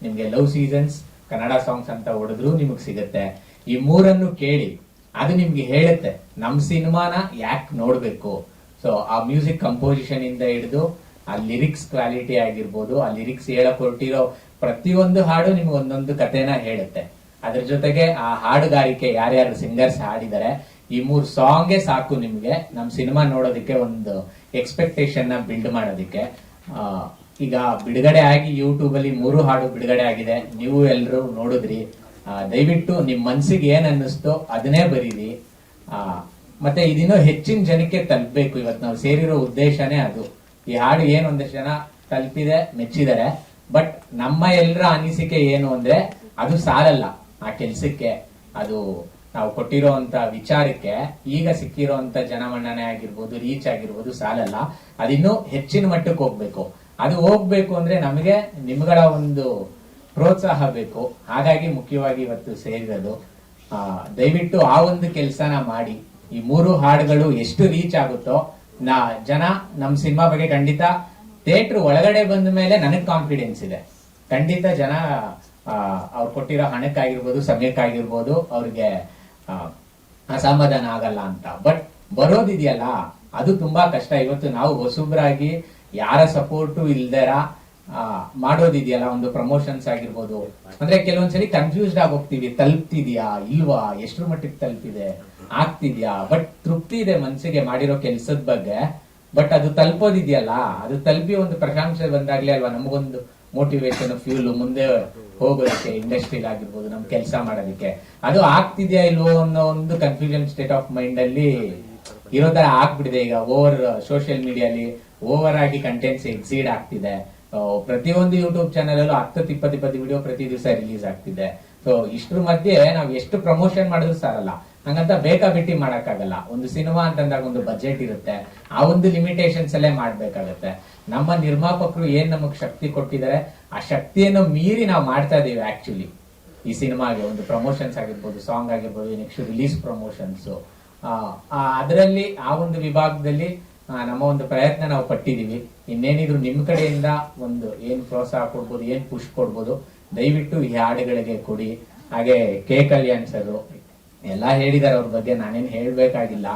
ನಿಮ್ಗೆ love seasons Kannada songs ಅಂತ ಹೊಡೆದ್ರು ನಿಮಗ್ ಸಿಗುತ್ತೆ. ಈ ಮೂರನ್ನು ಕೇಳಿ, ಅದು ನಿಮ್ಗೆ ಹೇಳುತ್ತೆ ನಮ್ ಸಿನಿಮಾನ ಯಾಕೆ ನೋಡ್ಬೇಕು. ಸೊ ಆ ಮ್ಯೂಸಿಕ್ ಕಂಪೋಸಿಷನ್ ಇಂದ ಹಿಡಿದು ಆ ಲಿರಿಕ್ಸ್ ಕ್ವಾಲಿಟಿ ಆಗಿರ್ಬೋದು, ಆ ಲಿರಿಕ್ಸ್ ಹೇಳಕ್ ಹೊರಟಿರೋ ಪ್ರತಿಯೊಂದು ಹಾಡು ನಿಮ್ಗೆ ಒಂದೊಂದು ಕಥೆನ ಹೇಳುತ್ತೆ. ಅದ್ರ ಜೊತೆಗೆ ಆ ಹಾಡುಗಾರಿಕೆ ಯಾರ್ಯಾರು ಸಿಂಗರ್ಸ್ ಹಾಡಿದ್ದಾರೆ, ಈ 3 ಸಾಂಗೇ ಸಾಕು ನಿಮ್ಗೆ ನಮ್ ಸಿನಿಮಾ ನೋಡೋದಕ್ಕೆ, ಒಂದು ಎಕ್ಸ್ಪೆಕ್ಟೇಷನ್ ನ ಬಿಲ್ಡ್ ಮಾಡೋದಕ್ಕೆ. ಈಗ ಬಿಡುಗಡೆ ಆಗಿ ಯೂಟ್ಯೂಬ್ ಅಲ್ಲಿ 3 ಹಾಡು ಬಿಡುಗಡೆ ಆಗಿದೆ, ನೀವು ಎಲ್ಲರೂ ನೋಡಿದ್ರಿ. ದಯವಿಟ್ಟು ನಿಮ್ ಮನ್ಸಿಗೆ ಏನ್ ಅನ್ನಿಸ್ತೋ ಅದನ್ನೇ ಬರೀರಿ. ಮತ್ತೆ ಇದಿನ್ನೂ ಹೆಚ್ಚಿನ ಜನಕ್ಕೆ ತಲುಪಬೇಕು. ಇವತ್ತು ನಾವು ಸೇರಿರೋ ಉದ್ದೇಶನೇ ಅದು. ಈ ಹಾಡು ಏನು ಒಂದಷ್ಟು ಜನ ತಲುಪಿದೆ, ಮೆಚ್ಚಿದ್ದಾರೆ. ಬಟ್ ನಮ್ಮ ಎಲ್ಲರ ಅನಿಸಿಕೆ ಏನು ಅಂದ್ರೆ ಅದು ಸಾಲಲ್ಲ ಆ ಕೆಲ್ಸಕ್ಕೆ. ಅದು ನಾವು ಕೊಟ್ಟಿರೋಂತ ವಿಚಾರಕ್ಕೆ ಈಗ ಸಿಕ್ಕಿರೋಂತ ಜನಮನ್ನಣೆ ಆಗಿರ್ಬೋದು, ರೀಚ್ ಆಗಿರ್ಬೋದು ಸಾಲಲ್ಲ. ಅದಿನ್ನೂ ಹೆಚ್ಚಿನ ಮಟ್ಟಕ್ಕೆ ಹೋಗ್ಬೇಕು. ಅದು ಹೋಗ್ಬೇಕು ಅಂದ್ರೆ ನಮಗೆ ನಿಮ್ಗಳ ಒಂದು ಪ್ರೋತ್ಸಾಹ ಬೇಕು. ಹಾಗಾಗಿ ಮುಖ್ಯವಾಗಿ ಇವತ್ತು ಸೇರಿರೋದು. ದಯವಿಟ್ಟು ಆ ಒಂದು ಕೆಲಸನ ಮಾಡಿ. ಈ 3 ಹಾಡುಗಳು ಎಷ್ಟು ರೀಚ್ ಆಗುತ್ತೋ ಜನ ನಮ್ ಸಿನಿಮಾ ಬಗ್ಗೆ ಖಂಡಿತ ಥಿಯೇಟರ್ ಒಳಗಡೆ ಬಂದ ಮೇಲೆ ನನಗ್ ಕಾನ್ಫಿಡೆನ್ಸ್ ಇದೆ, ಖಂಡಿತ ಜನ ಅವ್ರು ಕೊಟ್ಟಿರೋ ಹಣಕ್ಕಾಗಿರ್ಬೋದು, ಸಮಯಕ್ಕಾಗಿರ್ಬೋದು ಅವ್ರಿಗೆ ಅಸಮಾಧಾನ ಆಗಲ್ಲ ಅಂತ. ಬಟ್ ಬರೋದಿದೆಯಲ್ಲ ಅದು ತುಂಬಾ ಕಷ್ಟ. ಇವತ್ತು ನಾವು ಹೊಸಬ್ರಾಗಿ ಯಾರ ಸಪೋರ್ಟು ಇಲ್ದೇರ ಮಾಡೋದಿದೆಯಲ್ಲ, ಒಂದು ಪ್ರಮೋಷನ್ಸ್ ಆಗಿರ್ಬೋದು, ಅಂದ್ರೆ ಕೆಲವೊಂದ್ಸಲಿ ಕನ್ಫ್ಯೂಸ್ಡ್ ಆಗಿ ಹೋಗ್ತೀವಿ, ತಲುಪ್ತಿದ್ಯಾ ಇಲ್ವಾ, ಎಷ್ಟ್ರ ಮಟ್ಟಿಗೆ ತಲುಪಿದೆ, ಆಗ್ತಿದ್ಯಾ. ಬಟ್ ತೃಪ್ತಿ ಇದೆ ಮನ್ಸಿಗೆ ಮಾಡಿರೋ ಕೆಲ್ಸದ ಬಗ್ಗೆ. ಬಟ್ ಅದು ತಲುಪೋದಿದೆಯಲ್ಲ, ಅದು ತಲುಪಿ ಒಂದು ಪ್ರಶಂಸೆ ಬಂದಾಗ್ಲೇ ಅಲ್ವಾ ನಮಗೊಂದು ಮೋಟಿವೇಶನ್, ಫ್ಯೂಲ್ ಮುಂದೆ ಹೋಗೋದಕ್ಕೆ, ಇಂಡಸ್ಟ್ರಿಲ್ ಆಗಿರ್ಬೋದು, ನಮ್ ಕೆಲಸ ಮಾಡೋದಕ್ಕೆ. ಅದು ಆಗ್ತಿದ್ಯಾ ಇಲ್ವೋ ಅನ್ನೋ ಒಂದು ಕನ್ಫ್ಯೂಷನ್ ಸ್ಟೇಟ್ ಆಫ್ ಮೈಂಡ್ ಅಲ್ಲಿ ಇರೋ ತರ ಆಗ್ಬಿಟ್ಟಿದೆ. ಈಗ ಓವರ್ ಸೋಷಿಯಲ್ ಮೀಡಿಯಾಲಿ ಓವರ್ ಆಗಿ ಕಂಟೆಂಟ್ಸ್ ಎಕ್ಸೀಡ್ ಆಗ್ತಿದೆ. ಪ್ರತಿಯೊಂದು ಯೂಟ್ಯೂಬ್ ಚಾನಲ್ ಅಲ್ಲೂ 10-20 ವಿಡಿಯೋ ಪ್ರತಿ ದಿವಸ ರಿಲೀಸ್ ಆಗ್ತಿದೆ. ಸೊ ಇಷ್ಟ್ರ ಮಧ್ಯೆ ನಾವ್ ಎಷ್ಟು ಪ್ರಮೋಷನ್ ಮಾಡಿದ್ರು ಸಾರಲ್ಲ. ಹಂಗಂತ ಬೇಕಾಬಿಟ್ಟಿ ಮಾಡಕ್ಕಾಗಲ್ಲ. ಒಂದು ಸಿನಿಮಾ ಅಂತಂದಾಗ ಒಂದು ಬಜೆಟ್ ಇರುತ್ತೆ, ಆ ಒಂದು ಲಿಮಿಟೇಷನ್ಸ್ ಅಲ್ಲೇ ಮಾಡ್ಬೇಕಾಗತ್ತೆ. ನಮ್ಮ ನಿರ್ಮಾಪಕರು ಏನ್ ನಮಗ್ ಶಕ್ತಿ ಕೊಟ್ಟಿದ್ದಾರೆ, ಆ ಶಕ್ತಿಯನ್ನು ಮೀರಿ ನಾವು ಮಾಡ್ತಾ ಇದೀವಿ ಆಕ್ಚುಲಿ ಈ ಸಿನಿಮಾಗೆ. ಒಂದು ಪ್ರಮೋಷನ್ಸ್ ಆಗಿರ್ಬೋದು, ಸಾಂಗ್ ಆಗಿರ್ಬೋದು, ನೆಕ್ಸ್ಟ್ ರಿಲೀಸ್ ಪ್ರಮೋಷನ್ಸ್, ಅದರಲ್ಲಿ ಆ ಒಂದು ವಿಭಾಗದಲ್ಲಿ ನಮ್ಮ ಒಂದು ಪ್ರಯತ್ನ ನಾವು ಪಟ್ಟಿದೀವಿ. ಇನ್ನೇನಿದ್ರು ನಿಮ್ ಕಡೆಯಿಂದ ಒಂದು ಏನ್ ಪ್ರೋತ್ಸಾಹ ಕೊಡ್ಬೋದು, ಏನ್ ಪುಷ್ ಕೊಡ್ಬೋದು, ದಯವಿಟ್ಟು ಈ ಹಾಡುಗಳಿಗೆ ಕೊಡಿ. ಹಾಗೆ ಕೆ ಕಲ್ಯಾಣ್ ಸರ್ ಎಲ್ಲಾ ಹೇಳಿದಾರೆ, ಅವ್ರ ಬಗ್ಗೆ ನಾನೇನ್ ಹೇಳ್ಬೇಕಾಗಿಲ್ಲ.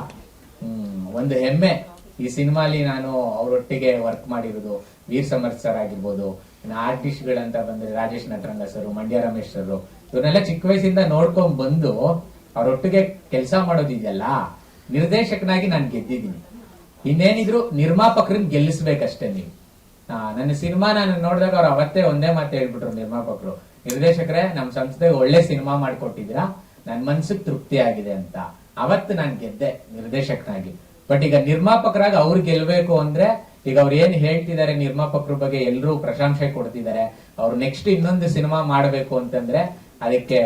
ಒಂದು ಹೆಮ್ಮೆ ಈ ಸಿನಿಮಾಲಿ ನಾನು ಅವರೊಟ್ಟಿಗೆ ವರ್ಕ್ ಮಾಡಿರೋದು. ವೀರ್ ಸಮರ್ಥ್ ಸರ್ ಆಗಿರ್ಬೋದು, ಆರ್ಟಿಸ್ಟ್ ಗಳಂತ ಬಂದ್ರೆ ರಾಜೇಶ್ ನಟರಂಗ ಸರ್, ಮಂಡ್ಯ ರಮೇಶ್ ಸರ್, ಇವ್ರನ್ನೆಲ್ಲ ಚಿಕ್ಕ ವಯಸ್ಸಿಂದ ನೋಡ್ಕೊಂಡ್ ಬಂದು ಅವರೊಟ್ಟಿಗೆ ಕೆಲಸ ಮಾಡೋದಿದೆಯಲ್ಲ, ನಿರ್ದೇಶಕನಾಗಿ ನಾನು ಗೆದ್ದಿದ್ದೀನಿ. ಇನ್ನೇನಿದ್ರು ನಿರ್ಮಾಪಕರನ್ನ ಗೆಲ್ಲಿಸ್ಬೇಕಷ್ಟೇ ನೀವು. ನನ್ನ ಸಿನಿಮಾ ನಾನು ನೋಡಿದಾಗ ಅವ್ರು ಅವತ್ತೇ ಒಂದೇ ಮಾತು ಹೇಳ್ಬಿಟ್ರು ನಿರ್ಮಾಪಕರು, ನಿರ್ದೇಶಕರೇ ನಮ್ ಸಂಸ್ಥೆಗೆ ಒಳ್ಳೆ ಸಿನಿಮಾ ಮಾಡ್ಕೊಟ್ಟಿದ್ದೀರಾ, ನನ್ ಮನ್ಸಿಗೆ ತೃಪ್ತಿ ಆಗಿದೆ ಅಂತ. ಅವತ್ತು ನಾನು ಗೆದ್ದೆ ನಿರ್ದೇಶಕನಾಗಿ. ಬಟ್ ಈಗ ನಿರ್ಮಾಪಕರಾಗಿ ಅವ್ರು ಗೆಲ್ಬೇಕು ಅಂದ್ರೆ, ಈಗ ಅವ್ರು ಏನ್ ಹೇಳ್ತಿದ್ದಾರೆ ನಿರ್ಮಾಪಕರ ಬಗ್ಗೆ ಎಲ್ಲರೂ ಪ್ರಶಂಸೆ ಕೊಡ್ತಿದ್ದಾರೆ. ಅವ್ರು ನೆಕ್ಸ್ಟ್ ಇನ್ನೊಂದು ಸಿನಿಮಾ ಮಾಡಬೇಕು ಅಂತಂದ್ರೆ ಅದಕ್ಕೆ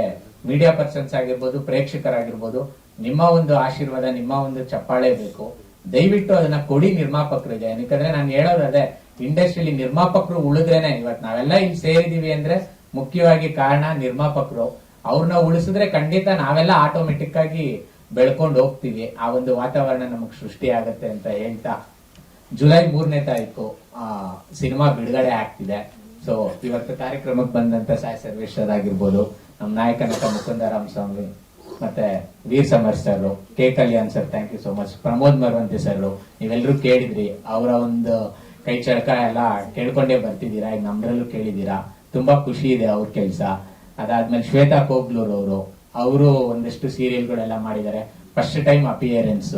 ಮೀಡಿಯಾ ಪರ್ಸನ್ಸ್ ಆಗಿರ್ಬೋದು, ಪ್ರೇಕ್ಷಕರಾಗಿರ್ಬೋದು, ನಿಮ್ಮ ಒಂದು ಆಶೀರ್ವಾದ, ನಿಮ್ಮ ಒಂದು ಚಪ್ಪಾಳೆ ಬೇಕು. ದಯವಿಟ್ಟು ಅದನ್ನ ಕೊಡಿ ನಿರ್ಮಾಪಕರಿಗೆ. ಯಾಕಂದ್ರೆ ನಾನು ಹೇಳೋದು ಅದೇ, ಇಂಡಸ್ಟ್ರಿಯಲ್ಲಿ ನಿರ್ಮಾಪಕರು ಉಳಿದ್ರೇನೆ ಇವತ್ತು ನಾವೆಲ್ಲ ಇಲ್ಲಿ ಸೇರಿದೀವಿ ಅಂದ್ರೆ ಮುಖ್ಯವಾಗಿ ಕಾರಣ ನಿರ್ಮಾಪಕರು. ಅವ್ರನ್ನ ಉಳಿಸಿದ್ರೆ ಖಂಡಿತ ನಾವೆಲ್ಲ ಆಟೋಮೆಟಿಕ್ ಆಗಿ ಬೆಳ್ಕೊಂಡು ಹೋಗ್ತೀವಿ. ಆ ಒಂದು ವಾತಾವರಣ ನಮಗ್ ಸೃಷ್ಟಿ ಆಗತ್ತೆ ಅಂತ ಹೇಳ್ತಾ, ಜುಲೈ 3ನೇ ತಾರೀಕು ಸಿನಿಮಾ ಬಿಡುಗಡೆ ಆಗ್ತಿದೆ. ಸೊ ಇವತ್ತು ಕಾರ್ಯಕ್ರಮಕ್ಕೆ ಬಂದಂತ ಸಾಯಿ ಸರ್ವೇಶ್ವರ್ ಆಗಿರ್ಬೋದು, ನಮ್ಮ ನಾಯಕ ನಟ ಮುಕುಂದ ರಾಮಸ್ವಾಮಿ, ಮತ್ತೆ Veer Samarth sir, K Kalyan sir, thank you so much. Pramod Maravanthe sir, ನೀವೆಲ್ಲರೂ ಕೇಳಿದ್ರಿ, ಅವರ ಒಂದು ಕೈ ಚಳಕ ಎಲ್ಲ ಕೇಳ್ಕೊಂಡೇ ಬರ್ತಿದ್ದೀರಾ, ಈಗ ನಮ್ರಲ್ಲೂ ಕೇಳಿದೀರಾ. ತುಂಬಾ ಖುಷಿ ಇದೆ ಅವ್ರ ಕೆಲಸ. ಅದಾದ್ಮೇಲೆ ಶ್ವೇತಾ ಕೋಗ್ಲೂರ್ ಅವರು ಒಂದಷ್ಟು ಸೀರಿಯಲ್ಗಳೆಲ್ಲ ಮಾಡಿದ್ದಾರೆ. First time appearance.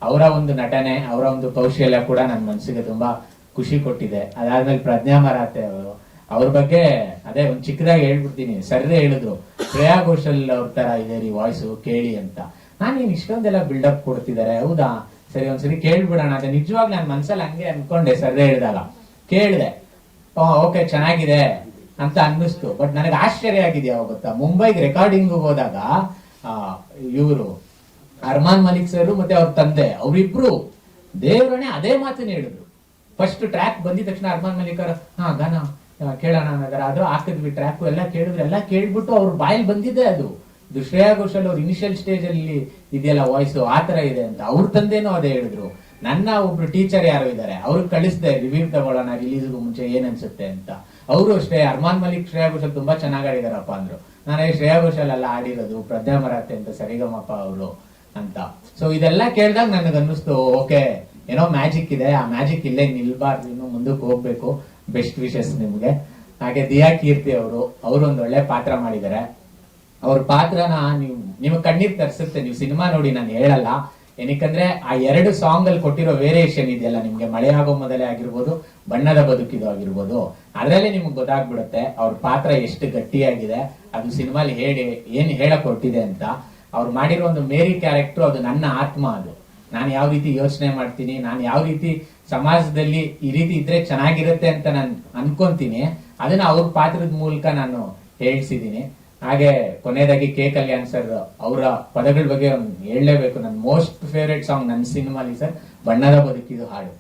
ಅವರ ಒಂದು ನಟನೆ, ಅವರ ಒಂದು ಕೌಶಲ್ಯ ಕೂಡ ನನ್ನ ಮನಸ್ಸಿಗೆ ತುಂಬಾ ಖುಷಿ ಕೊಟ್ಟಿದೆ. ಅದಾದ್ಮೇಲೆ ಪ್ರಜ್ಞಾ ಮರಾಠೆ ಅವರು, ಅವ್ರ ಬಗ್ಗೆ ಅದೇ ಒಂದ್ ಚಿಕ್ಕದಾಗಿ ಹೇಳ್ಬಿಡ್ತೀನಿ. ಸರ್ರೆ ಹೇಳಿದ್ರು, ಶ್ರೇಯಾ ಘೋಷಲ್ ಅವ್ರ ತರ ಇದೆ ರೀ ವಾಯ್ಸ್, ಕೇಳಿ ಅಂತ. ನಾನೇನ್ ಇಷ್ಟೊಂದೆಲ್ಲ ಬಿಲ್ಡಪ್ ಕೊಡ್ತಿದ್ದಾರೆ, ಹೌದಾ ಸರಿ ಒಂದ್ಸರಿ ಕೇಳ್ಬಿಡೋಣ ಅಂತ ನಿಜವಾಗ್ಲೂ ನನ್ನ ಮನ್ಸಲ್ಲಿ ಹಂಗೆ ಅನ್ಕೊಂಡೆ. ಸರ್ರೆ ಹೇಳಿದಾಗ ಕೇಳಿದೆ, ಓಕೆ ಚೆನ್ನಾಗಿದೆ ಅಂತ ಅನ್ನಿಸ್ತು. ಬಟ್ ನನಗೆ ಆಶ್ಚರ್ಯ ಆಗಿದೆ ಯಾವಾಗ ಗೊತ್ತಾ, ಮುಂಬೈಗೆ ರೆಕಾರ್ಡಿಂಗ್ ಹೋದಾಗ ಇವರು ಅರ್ಮಾನ್ ಮಲಿಕ್ ಸರ್ ಮತ್ತೆ ಅವ್ರ ತಂದೆ ಅವರಿಬ್ರು ದೇವರನ್ನೇ ಅದೇ ಮಾತನ್ನ ಹೇಳಿದ್ರು. ಫಸ್ಟ್ ಟ್ರ್ಯಾಕ್ ಬಂದಿದ ತಕ್ಷಣ ಅರ್ಮಾನ್ ಮಲಿಕ್ ಅವ್ರ ಗಾನ ಕೇಳೋಣ ಅನ್ನೋದಾರ ಅದು ಹಾಕಿದ್ವಿ, ಟ್ರ್ಯಾಕ್ ಎಲ್ಲ ಕೇಳಿದ್ರು. ಎಲ್ಲ ಕೇಳ್ಬಿಟ್ಟು ಅವ್ರ ಬಾಯಲ್ಲಿ ಬಂದಿದೆ ಅದು ಶ್ರೇಯಾ ಘೋಷಲ್ ಅವ್ರ ಇನಿಷಿಯಲ್ ಸ್ಟೇಜ್ ಅಲ್ಲಿ ಇದೆಯಲ್ಲ ವಾಯ್ಸ್ ಆತರ ಇದೆ ಅಂತ. ಅವ್ರ ತಂದೆನೂ ಅದೇ ಹೇಳಿದ್ರು. ನನ್ನ ಒಬ್ರು ಟೀಚರ್ ಯಾರು ಇದ್ದಾರೆ, ಅವ್ರಿಗೆ ಕಳಿಸ್ದೆ ರಿವ್ಯೂ ತಗೊಳ್ಳೋಣ ರಿಲೀಸ್ಗೂ ಮುಂಚೆ ಏನ್ ಅನ್ಸುತ್ತೆ ಅಂತ. ಅವರು ಅಷ್ಟೇ ಅರ್ಮಾನ್ ಮಲಿಕ್ ಶ್ರೇಯಾ ಘೋಷಾಲ್ ತುಂಬಾ ಚೆನ್ನಾಗಿ ಆಡಿದಾರಪ್ಪ ಅಂದ್ರು. ನಾನು ಶ್ರೇಯಾ ಘೋಷಾಲ್ ಎಲ್ಲ ಆಡಿರೋದು ಪ್ರಜ್ಞಾ ಮರಾಠೆ ಅಂತ ಸರಿಗಮಪ ಅವರು ಅಂತ. ಸೊ ಇದೆಲ್ಲ ಕೇಳಿದಾಗ ನನಗೆ ಅನ್ನಿಸ್ತು ಓಕೆ ಏನೋ ಮ್ಯಾಜಿಕ್ ಇದೆ, ಆ ಮ್ಯಾಜಿಕ್ ಇಲ್ಲೇ ನಿಲ್ಬಾರ್ದು, ಇನ್ನು ಮುಂದಕ್ಕೆ ಹೋಗ್ಬೇಕು. ಬೆಸ್ಟ್ ವಿಶಸ್ ನಿಮ್ಗೆ. ಹಾಗೆ ದಿಯಾ ಕೀರ್ತಿ ಅವರು ಒಂದು ಒಳ್ಳೆ ಪಾತ್ರ ಮಾಡಿದ್ದಾರೆ. ಅವ್ರ ಪಾತ್ರನ ನಿಮಗೆ ಕಣ್ಣೀರ್ ತರಿಸುತ್ತೆ. ನೀವು ಸಿನಿಮಾ ನೋಡಿ, ನಾನು ಹೇಳಲ್ಲ. ಏನಕ್ಕಂದ್ರೆ ಆ 2 ಸಾಂಗ್ ಅಲ್ಲಿ ಕೊಟ್ಟಿರೋ ವೇರಿಯೇಷನ್ ಇದೆಯಲ್ಲ ನಿಮ್ಗೆ, ಮಳೆಯಾಗೋ ಮೊದಲೇ ಆಗಿರ್ಬೋದು, ಬಣ್ಣದ ಬದುಕಿದು ಆಗಿರ್ಬೋದು, ಅದರಲ್ಲೇ ನಿಮ್ಗೆ ಗೊತ್ತಾಗ್ಬಿಡುತ್ತೆ ಅವ್ರ ಪಾತ್ರ ಎಷ್ಟು ಗಟ್ಟಿಯಾಗಿದೆ, ಅದು ಸಿನಿಮಾಲಿ ಏನ್ ಹೇಳಕ್ ಹೊರಟಿದೆ ಅಂತ. ಅವ್ರು ಮಾಡಿರೋ ಒಂದು ಮೇರಿ ಕ್ಯಾರೆಕ್ಟರ್, ಅದು ನನ್ನ ಆತ್ಮ. ಅದು ನಾನು ಯಾವ ರೀತಿ ಯೋಚನೆ ಮಾಡ್ತೀನಿ, ನಾನು ಯಾವ ರೀತಿ ಸಮಾಜದಲ್ಲಿ ಈ ರೀತಿ ಇದ್ರೆ ಚೆನ್ನಾಗಿರುತ್ತೆ ಅಂತ ನಾನು ಅನ್ಕೊಂತೀನಿ, ಅದನ್ನ ಅವ್ರ ಪಾತ್ರದ ಮೂಲಕ ನಾನು ಹೇಳ್ಸಿದೀನಿ. ಹಾಗೆ ಕೊನೆಯದಾಗಿ ಕೆ ಕಲ್ಯಾಣ್ ಸರ್ ಅವರ ಪದಗಳ ಬಗ್ಗೆ ಹೇಳಲೇಬೇಕು. ನನ್ನ ಮೋಸ್ಟ್ ಫೇವ್ರೆಟ್ ಸಾಂಗ್ ನನ್ನ ಸಿನಿಮಾಲಿ ಸರ್ ಬಣ್ಣದ ಬದುಕಿದು ಹಾಡು.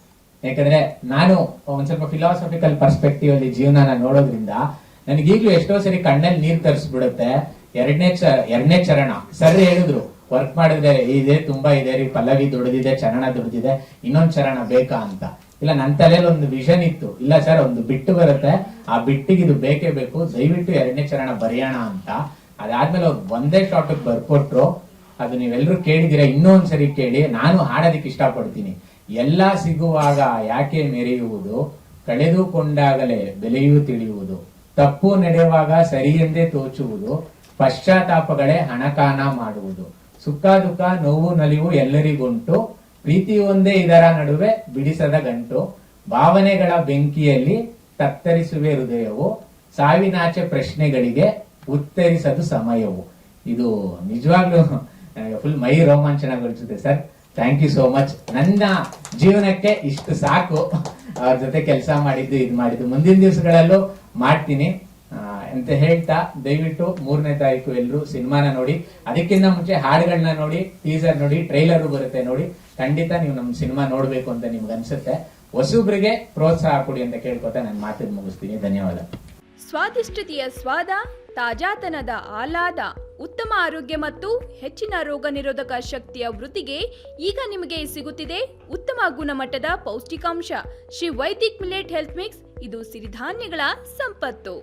ಯಾಕಂದ್ರೆ ನಾನು ಒಂದ್ ಸ್ವಲ್ಪ ಫಿಲಾಸಫಿಕಲ್ ಪರ್ಸ್ಪೆಕ್ಟಿವ್ ಅಲ್ಲಿ ಜೀವನ ನೋಡೋದ್ರಿಂದ ನನಗೀಗ್ಲೂ ಎಷ್ಟೋ ಸರಿ ಕಣ್ಣಲ್ಲಿ ನೀರ್ ತರಿಸ್ಬಿಡುತ್ತೆ. ಎರಡನೇ ಚರಣ ಸರ್ ಹೇಳಿದ್ರು, ವರ್ಕ್ ಮಾಡಿದ್ರೆ ಇದೆ ತುಂಬಾ ಇದೆ ರೀ, ಪಲ್ಲವಿ ದುಡ್ದಿದೆ, ಚರಣ ದುಡ್ದಿದೆ, ಇನ್ನೊಂದ್ ಚರಣ ಬೇಕಾ ಅಂತ. ಇಲ್ಲ, ನನ್ನ ತಲೆಯಲ್ಲಿ ಒಂದು ವಿಷನ್ ಇತ್ತು, ಇಲ್ಲ ಸರ್ ಒಂದು ಬಿಟ್ಟು ಬರುತ್ತೆ, ಆ ಬಿಟ್ಟಿಗೆ ಇದು ಬೇಕೇ ಬೇಕು, ದಯವಿಟ್ಟು 2ನೇ ಚರಣ ಬರೆಯೋಣ ಅಂತ. ಅದಾದ್ಮೇಲೆ ಅವ್ರು ಒಂದೇ ಶಾರ್ಟ್ ಬರ್ಕೊಟ್ರು. ಅದು ನೀವೆಲ್ಲರೂ ಕೇಳಿದಿರ, ಇನ್ನೊಂದ್ಸರಿ ಕೇಳಿ. ನಾನು ಹಾಡೋದಕ್ಕೆ ಇಷ್ಟಪಡ್ತೀನಿ. ಎಲ್ಲ ಸಿಗುವಾಗ ಯಾಕೆ ಮೆರೆಯುವುದು, ಕಳೆದುಕೊಂಡಾಗಲೇ ಬೆಲೆಯೂ ತಿಳಿಯುವುದು, ತಪ್ಪು ನಡೆಯುವಾಗ ಸರಿಯೆಂದೇ ತೋಚುವುದು, ಪಶ್ಚಾತ್ತಾಪಗಳೇ ಹಣಕಾನ ಮಾಡುವುದು, ಸುಖ ದುಃಖ ನೋವು ನಲಿವು ಎಲ್ಲರಿಗುಂಟು, ಪ್ರೀತಿ ಒಂದೇ ಇದರ ನಡುವೆ ಬಿಡಿಸದ ಗಂಟು, ಭಾವನೆಗಳ ಬೆಂಕಿಯಲ್ಲಿ ತತ್ತರಿಸುವೆ ಹೃದಯವು, ಸಾವಿನಾಚೆ ಪ್ರಶ್ನೆಗಳಿಗೆ ಉತ್ತರಿಸದು ಸಮಯವು. ಇದು ನಿಜವಾಗ್ಲೂ ನನಗೆ ಫುಲ್ ಮೈ ರೋಮಾಂಚನಗೊಳಿಸುತ್ತೆ sir. Thank you so much. ನನ್ನ ಜೀವನಕ್ಕೆ ಇಷ್ಟು ಸಾಕು. ಅವ್ರ ಜೊತೆ ಕೆಲಸ ಮಾಡಿದ್ದು, ಇದು ಮಾಡಿದ್ದು, ಮುಂದಿನ ದಿವಸಗಳಲ್ಲೂ ಮಾಡ್ತೀನಿ ಅಂತ ಹೇಳ್ತಾ, ದಯವಿಟ್ಟು 3ನೇ ತಾರೀಕು ಎಲ್ಲರೂ ಸಿನಿಮಾನ ನೋಡಿ. ಅದಕ್ಕಿಂತ ಮುಂಚೆ ಹಾಡುಗಳನ್ನ ನೋಡಿ, ಟೀಸರ್ ನೋಡಿ, ಟ್ರೈಲರ್ ಬರುತ್ತೆ ನೋಡಿ. ಖಂಡಿತ ನೀವು ನಮ್ಮ ಸಿನಿಮಾ ನೋಡ್ಬೇಕು ಅಂತ ನಿಮ್ಗೆ ಅನ್ಸುತ್ತೆ. ಹೊಸಬ್ರಿಗೆ ಪ್ರೋತ್ಸಾಹ ಕೊಡಿ ಅಂತ ಕೇಳ್ಕೊತಾ ನನ್ನ ಮಾತನ್ನು ಮುಗಿಸ್ತೀನಿ. ಧನ್ಯವಾದ. ಸ್ವಾದಿಷ್ಟತೆಯ ಸ್ವಾದ, ತಾಜಾತನದ ಆಹ್ಲಾದ, ಉತ್ತಮ ಆರೋಗ್ಯ ಮತ್ತು ಹೆಚ್ಚಿನ ರೋಗ ನಿರೋಧಕ ಶಕ್ತಿಯ ವೃದ್ಧಿಗೆ ಈಗ ನಿಮಗೆ ಸಿಗುತ್ತಿದೆ ಉತ್ತಮ ಗುಣಮಟ್ಟದ ಪೌಷ್ಟಿಕಾಂಶ. Shri Vaidik millet health mix. ಇದು ಸಿರಿಧಾನ್ಯಗಳ ಸಂಪತ್ತು.